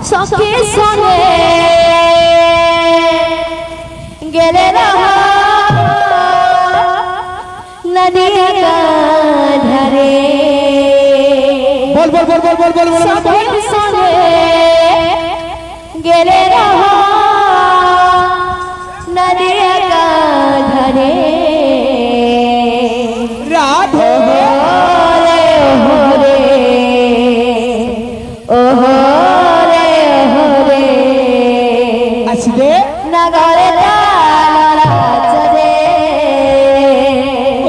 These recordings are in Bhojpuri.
सखी संगे गेले रहा नदिया का धारे बोल बोल बोल बोल बोल बोल बोल सखी संगे गेले रहा नदिया का धारे राधे আসলে नगरे चले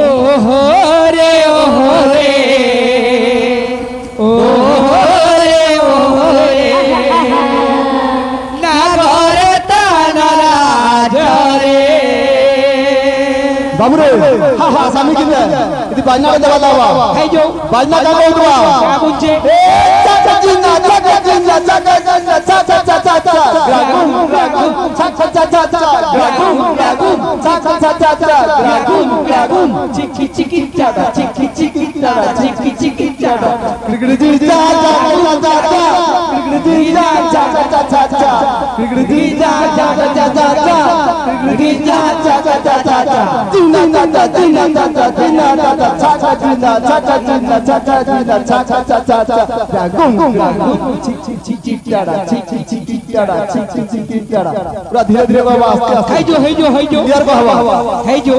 ओहो रे ओहो रे ओहो रे ओहो रे नागरे तानारा जरे बाबू रे हा हा सामी किने इति बाजना के देवा दावा है जो बाजना का को दुआ क्या बुझे चाचा जिन्ना चाचा जिन्ना चाचा जिन्ना चाचा चाचा चाचा रागुम रागुम चाचा चाचा चाचा रागुम रागुम चाचा चाचा चाचा रागुम रागुम चिकी चिकी चाचा चिकी चिकी चाचा चिकी चिकी चाचा क्रिकेट चाचा चाचा चाचा क्रिकेट चाचा चाचा चाचा क्रिकेट चाचा चाचा चाचा क्रिकेट चाचा चाचा चाचा जिन्ना चाचा जिन्ना चाचा जिन्ना चाचा चाचा जिन्ना चाचा जिन्ना चाचा जिन्ना चाचा चाचा चाचा रागुम रागुम चिकी चिकी चाचा चिकी चिकी चाचा चिकी चिकी चाचा पूरा धीरे धीरे बाबा आस्ते आस्ते है जो यार बाबा है जो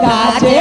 नाचे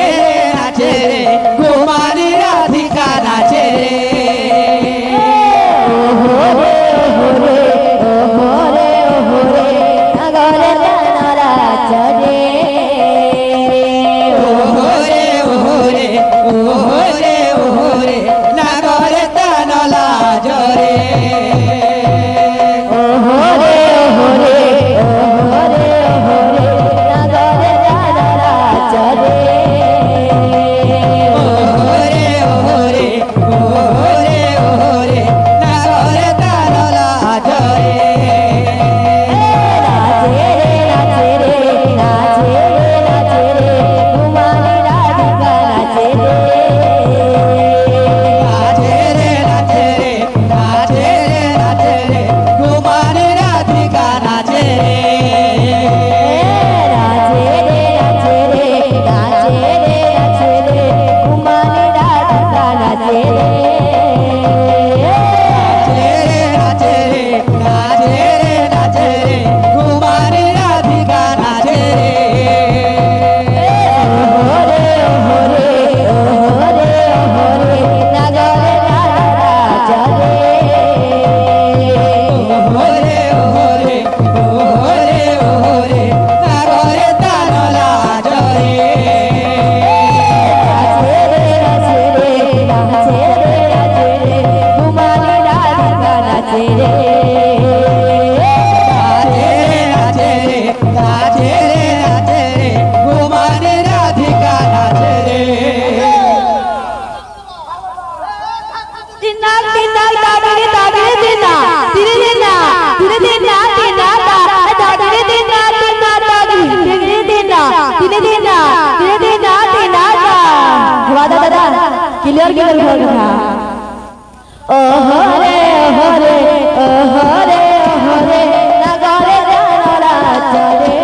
গিয়ার গিয়ার ঘটা ও হরে হরে ও হরে হরে নগরে জানরা চলে